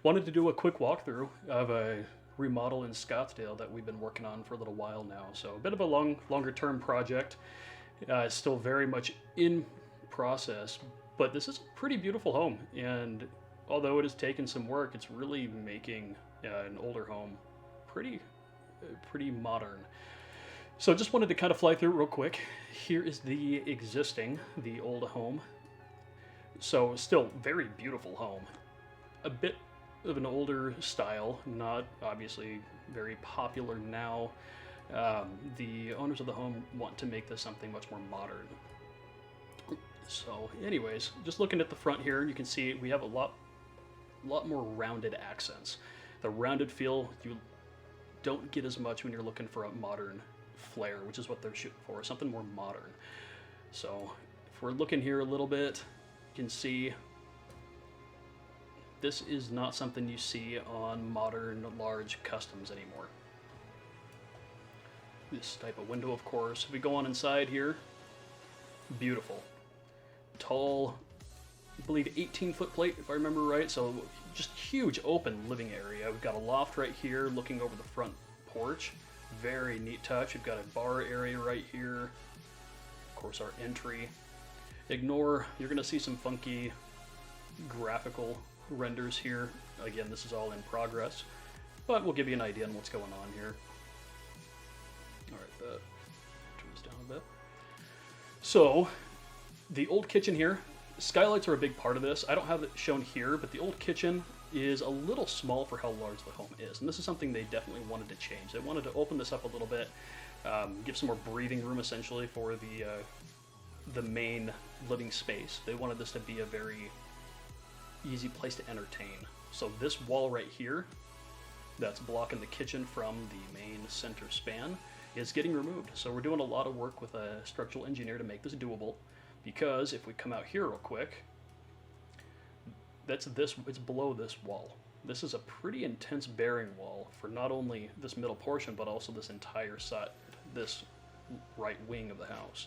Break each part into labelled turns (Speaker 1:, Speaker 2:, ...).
Speaker 1: Wanted to do a quick walkthrough of a remodel in Scottsdale that we've been working on for a little while now. So a bit of a longer term project. It's still very much in process, but this is a pretty beautiful home. And although it has taken some work, it's really making an older home pretty modern. So just wanted to kind of fly through it real quick. Here is the old home. So still very beautiful home. A bit of an older style, not obviously very popular now. The owners of the home want to make this something much more modern. So anyways, just looking at the front here, you can see we have a lot more rounded accents. The rounded feel you don't get as much when you're looking for a modern flair, which is what they're shooting for, something more modern. So if we're looking here a little bit, you can see this is not something you see on modern large customs anymore. This type of window, of course. If we go on inside here, beautiful. Tall, I believe 18-foot plate, if I remember right, so just huge open living area. We've got a loft right here looking over the front porch. Very neat touch. We've got a bar area right here. Of course, our entry. You're gonna see some funky graphical renders here. Again, this is all in progress, but we'll give you an idea on what's going on here. All right, that turns down a bit. So, the old kitchen here, skylights are a big part of this. I don't have it shown here, but the old kitchen is a little small for how large the home is, and this is something they definitely wanted to change. They wanted to open this up a little bit, give some more breathing room essentially for the main living space. They wanted this to be a very easy place to entertain. So this wall right here that's blocking the kitchen from the main center span is getting removed. So we're doing a lot of work with a structural engineer to make this doable, because if we come out here real quick, it's below this wall. This is a pretty intense bearing wall for not only this middle portion, but also this entire side, this right wing of the house.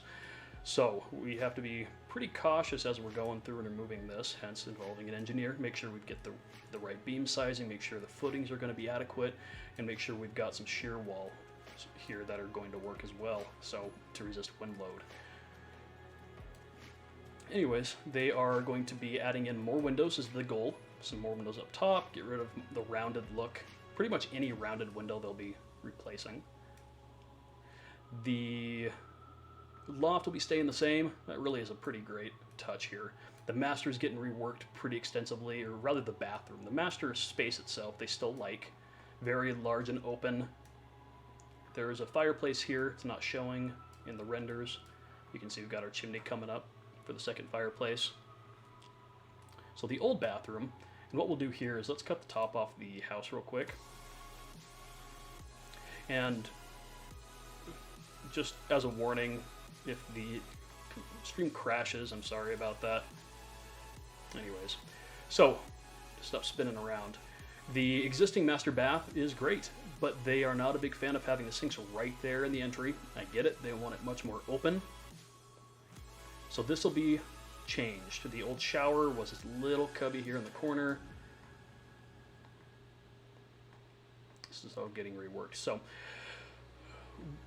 Speaker 1: So we have to be pretty cautious as we're going through and removing this, hence involving an engineer. Make sure we get the right beam sizing, make sure the footings are going to be adequate, and make sure we've got some shear walls here that are going to work as well, so to resist wind load. Anyways, they are going to be adding in more windows is the goal. Some more windows up top, get rid of the rounded look. Pretty much any rounded window they'll be replacing. The loft will be staying the same. That really is a pretty great touch here. The master is getting reworked pretty extensively, or rather the bathroom. The master space itself, they still like. Very large and open. There's a fireplace here. It's not showing in the renders. You can see we've got our chimney coming up for the second fireplace. So the old bathroom, and what we'll do here is let's cut the top off the house real quick. And just as a warning, if the stream crashes, I'm sorry about that. Anyways, so stop spinning around. The existing master bath is great, but they are not a big fan of having the sinks right there in the entry. I get it, they want it much more open. So this will be changed. The old shower was this little cubby here in the corner. This is all getting reworked. So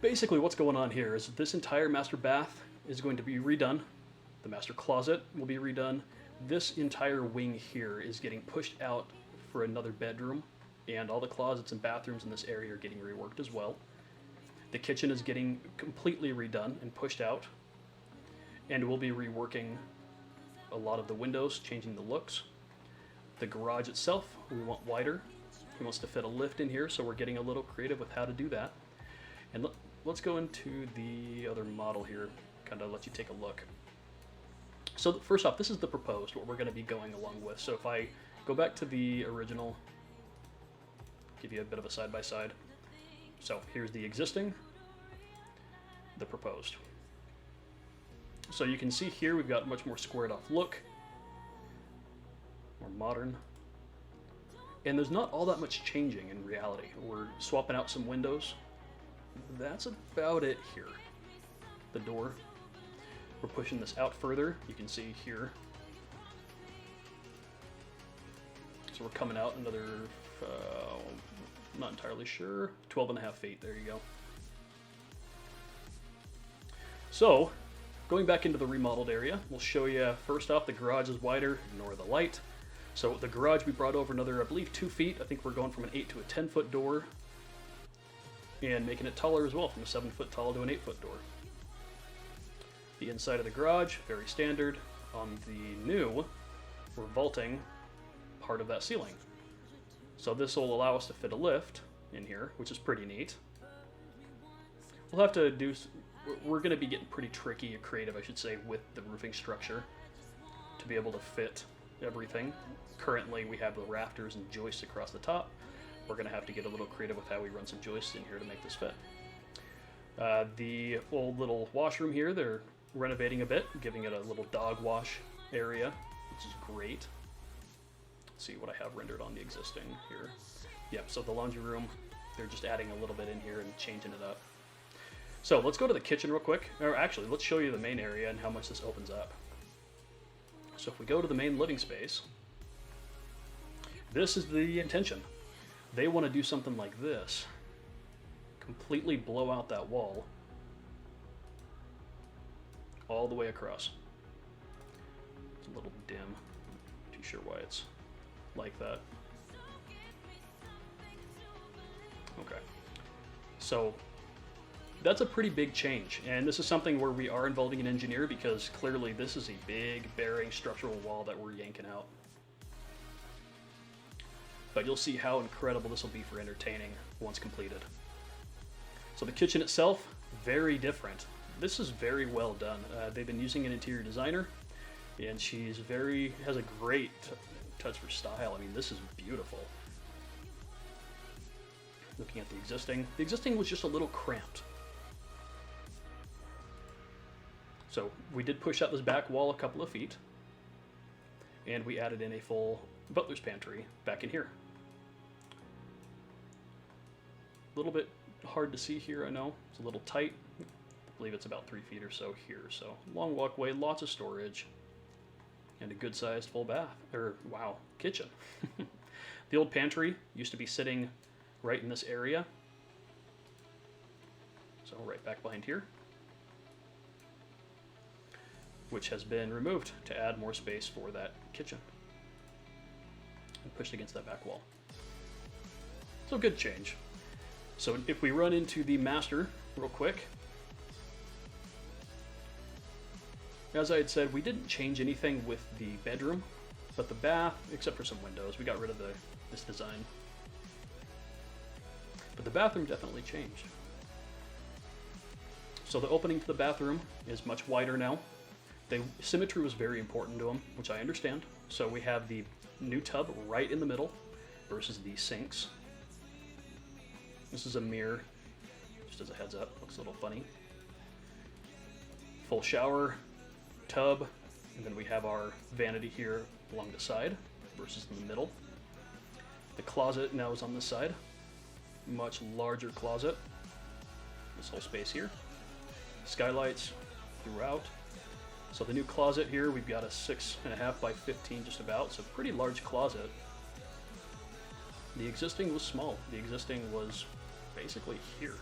Speaker 1: basically what's going on here is this entire master bath is going to be redone. The master closet will be redone. This entire wing here is getting pushed out for another bedroom, and all the closets and bathrooms in this area are getting reworked as well. The kitchen is getting completely redone and pushed out, and we'll be reworking a lot of the windows, changing the looks. The garage itself, we want wider. He wants to fit a lift in here, so we're getting a little creative with how to do that. And let's go into the other model here, kind of let you take a look. So first off, this is the proposed, what we're going to be going along with. So if I go back to the original, give you a bit of a side-by-side. So here's the existing, the proposed. So you can see here we've got a much more squared off look, more modern. And there's not all that much changing in reality. We're swapping out some windows. That's about it here. The door. We're pushing this out further. You can see here. So we're coming out another, not entirely sure, 12.5 feet. There you go. So, going back into the remodeled area, we'll show you, first off, the garage is wider, ignore the light. So the garage, we brought over another, I believe, 2 feet. I think we're going from an 8 to a 10-foot door, and making it taller as well, from a 7-foot tall to an 8-foot door. The inside of the garage, very standard. On the new, we're vaulting part of that ceiling. So this will allow us to fit a lift in here, which is pretty neat. We'll have to do, we're going to be getting pretty tricky or creative, I should say, with the roofing structure to be able to fit everything. Currently we have the rafters and joists across the top. We're going to have to get a little creative with how we run some joists in here to make this fit. The old little washroom here, they're renovating a bit, giving it a little dog wash area, which is great. Let's see what I have rendered on the existing here. Yep, so the laundry room, they're just adding a little bit in here and changing it up. So let's go to the kitchen real quick. Or actually, let's show you the main area and how much this opens up. So if we go to the main living space, this is the intention. They want to do something like this. Completely blow out that wall all the way across. It's a little dim. Not too sure why it's like that. Okay. So that's a pretty big change, and this is something where we are involving an engineer because clearly this is a big bearing structural wall that we're yanking out. But you'll see how incredible this will be for entertaining once completed. So the kitchen itself, very different. This is very well done. They've been using an interior designer, and she's has a great touch for style. I mean, this is beautiful. Looking at the existing was just a little cramped. So we did push out this back wall a couple of feet, and we added in a full butler's pantry back in here. A little bit hard to see here, I know. It's a little tight. I believe it's about 3 feet or so here. So long walkway, lots of storage, and a good-sized full bath, or wow, kitchen. The old pantry used to be sitting right in this area. So right back behind here, which has been removed to add more space for that kitchen and pushed against that back wall. So good change. So if we run into the master real quick, as I had said, we didn't change anything with the bedroom, but the bath, except for some windows, we got rid of this design. But the bathroom definitely changed. So the opening to the bathroom is much wider now. Symmetry was very important to them, which I understand. So we have the new tub right in the middle versus the sinks. This is a mirror, just as a heads up, looks a little funny. Full shower, tub, and then we have our vanity here along the side versus in the middle. The closet now is on this side, much larger closet. This whole space here. Skylights throughout. So the new closet here, we've got a 6.5 by 15 just about, so pretty large closet. The existing was small. The existing was basically here.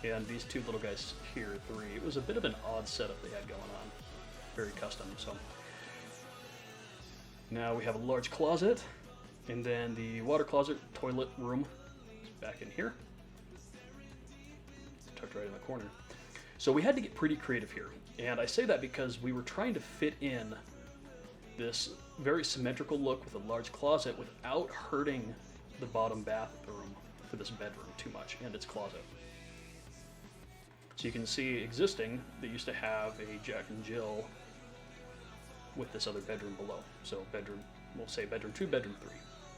Speaker 1: And these two little guys here, 3. It was a bit of an odd setup they had going on. Very custom, so. Now we have a large closet, and then the water closet, toilet room is back in here. It's tucked right in the corner. So we had to get pretty creative here. And I say that because we were trying to fit in this very symmetrical look with a large closet without hurting the bottom bathroom for this bedroom too much and its closet. So you can see existing, they used to have a Jack and Jill with this other bedroom below. So bedroom, we'll say bedroom 2, bedroom 3.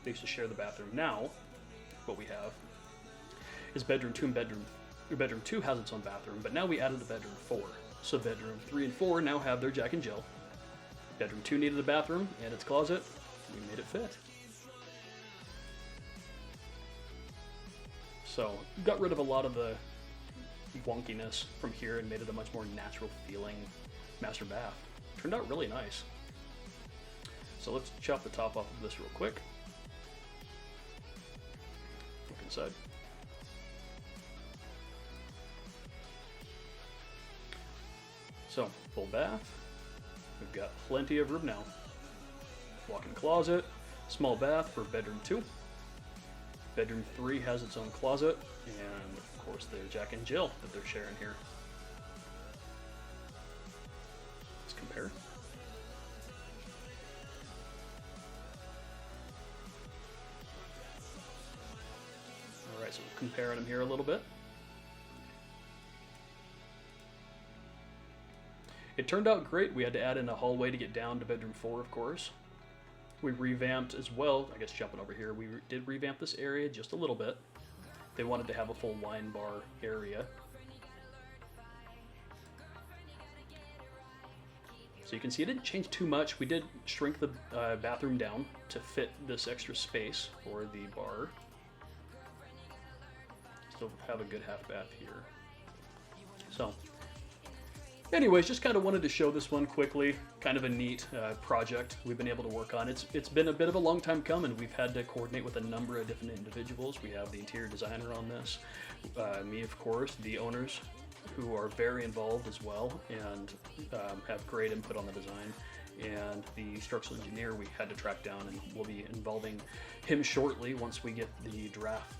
Speaker 1: They used to share the bathroom. Now, what we have is bedroom 2 and bedroom 2 has its own bathroom, but now we added the bedroom 4. So bedroom 3 and 4 now have their Jack and Jill. Bedroom 2 needed a bathroom and its closet. We made it fit. So got rid of a lot of the wonkiness from here and made it a much more natural feeling master bath. Turned out really nice. So let's chop the top off of this real quick. Look inside. So, full bath. We've got plenty of room now. Walk-in closet, small bath for bedroom 2. Bedroom 3 has its own closet, and of course their Jack and Jill that they're sharing here. Let's compare. Alright, so we're comparing them here a little bit. It turned out great. We had to add in a hallway to get down to bedroom 4, of course. We revamped as well, I guess jumping over here, we did revamp this area just a little bit. They wanted to have a full wine bar area. So you can see it didn't change too much. We did shrink the bathroom down to fit this extra space for the bar. Still have a good half bath here. So, anyways, just kind of wanted to show this one quickly. Kind of a neat project we've been able to work on. It's been a bit of a long time coming. We've had to coordinate with a number of different individuals. We have the interior designer on this, me of course, the owners who are very involved as well and have great input on the design, and the structural engineer we had to track down, and we'll be involving him shortly once we get the draft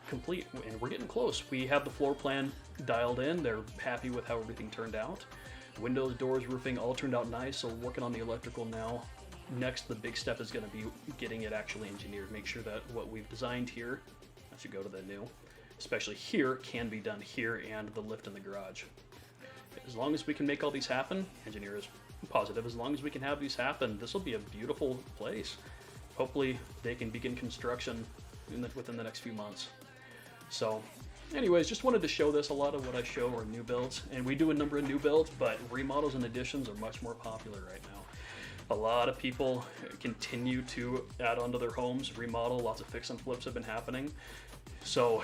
Speaker 1: complete, and we're getting close. We have the floor plan dialed in. They're happy with how everything turned out. Windows, doors, roofing, all turned out nice, so working on the electrical now. Next, the big step is going to be getting it actually engineered. Make sure that what we've designed here, I should go to the new, especially here, can be done here, and the lift in the garage. As long as we can make all these happen, engineer is positive, as long as we can have these happen, this will be a beautiful place. Hopefully they can begin construction within the next few months. So, anyways, just wanted to show this. A lot of what I show are new builds, and we do a number of new builds, but remodels and additions are much more popular right now. A lot of people continue to add onto their homes, remodel, lots of fix and flips have been happening. So,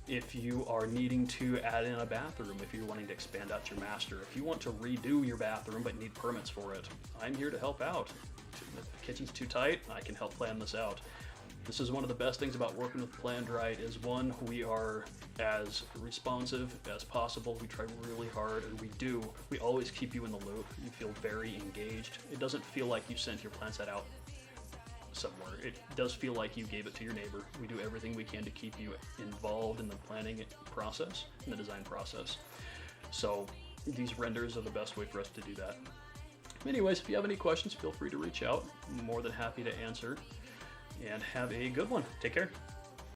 Speaker 1: if you are needing to add in a bathroom, if you're wanting to expand out your master, if you want to redo your bathroom but need permits for it, I'm here to help out. If the kitchen's too tight, I can help plan this out. This is one of the best things about working with Planned Right is, one, we are as responsive as possible. We try really hard, and we always keep you in the loop. You feel very engaged. It doesn't feel like you sent your plan set out somewhere. It does feel like you gave it to your neighbor. We do everything we can to keep you involved in the planning process and the design process. So these renders are the best way for us to do that. Anyways, if you have any questions, feel free to reach out. I'm more than happy to answer. And have a good one. Take care.